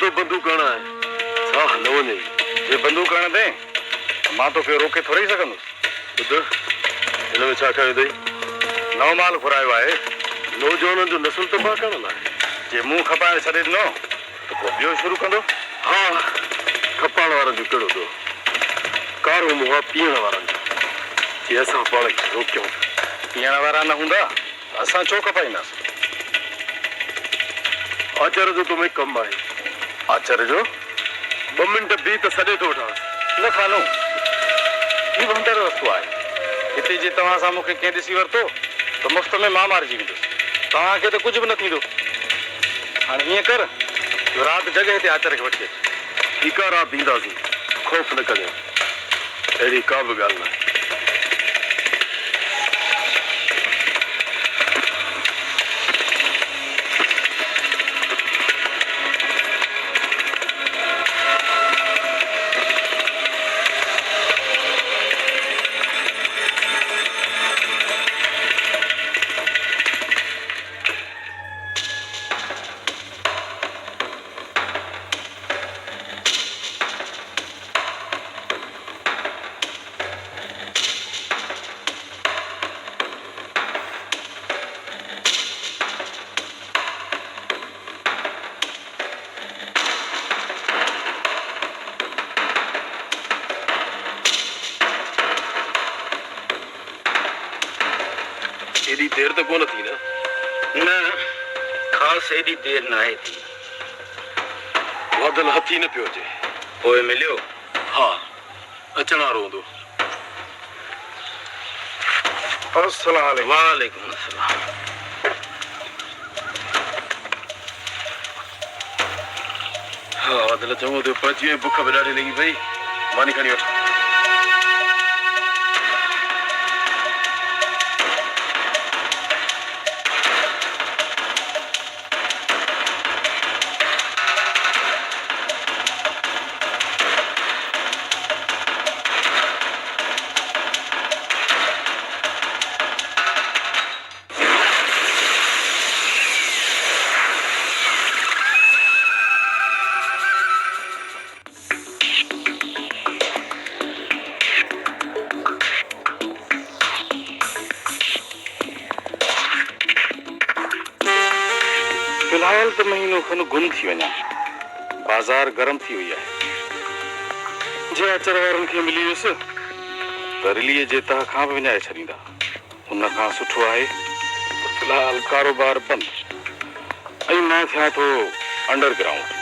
तो बंदूक आना है साह न वने जे बंदूक आना दे मां तो के रोके थोड़ी सकंदो बुध इन में छा कयो दई नओ माल घुरायो आहे नौजवाननि जो नस्ल तबाह करण लाइ जे मुंह खपाए छॾे ॾिनो त पोइ ॿियो शुरू कंदो हा खपाइण वारनि जो कहिड़ो दो कारो मुंहुं आहे पीअण वारनि जो जे असां पाण खे रोकियूं पीअण वारा न हूंदा असां छो खपाईंदासीं आचार जो तुम्हें कम आहे आचर जो 2 मिंट बि त सॾे थो वठां न खानो ही भंडर रस्तो आहे हिते जे तव्हां सां मूंखे कंहिं ॾिसी वरितो त मुफ़्त में मां मारिजी वेंदुसि तव्हांखे त कुझु बि न थींदो हाणे हीअं कर जो राति जॻहि ते आचर खे वठी अच ठीकु आहे राति ईंदासीं ख़ौफ़ न कजां अहिड़ी का बि ॻाल्हि न आहे एडी देर तो कोन थी न ख़ासि एॾी देर न आहे थी वादल हथी न पियो अचे पोइ मिलियो हा अचण वारो हूंदो अस्सलाम वालेकुम अस्सलाम हा वादल चङो थियो पहुची वई बुख बि ॾाढी लॻी पई मानी खणी वठ फिलहाल तो महीनो खन गुम थी वञा बाज़ार गरम थी वई आहे जे अचर वारनि खे मिली वियुसि त रिलीअ जे तह खां बि विञाए छॾींदा उन खां सुठो आहे त फिलहाल कारोबार बंदि ऐं मां थियां थो अंडरग्राउंड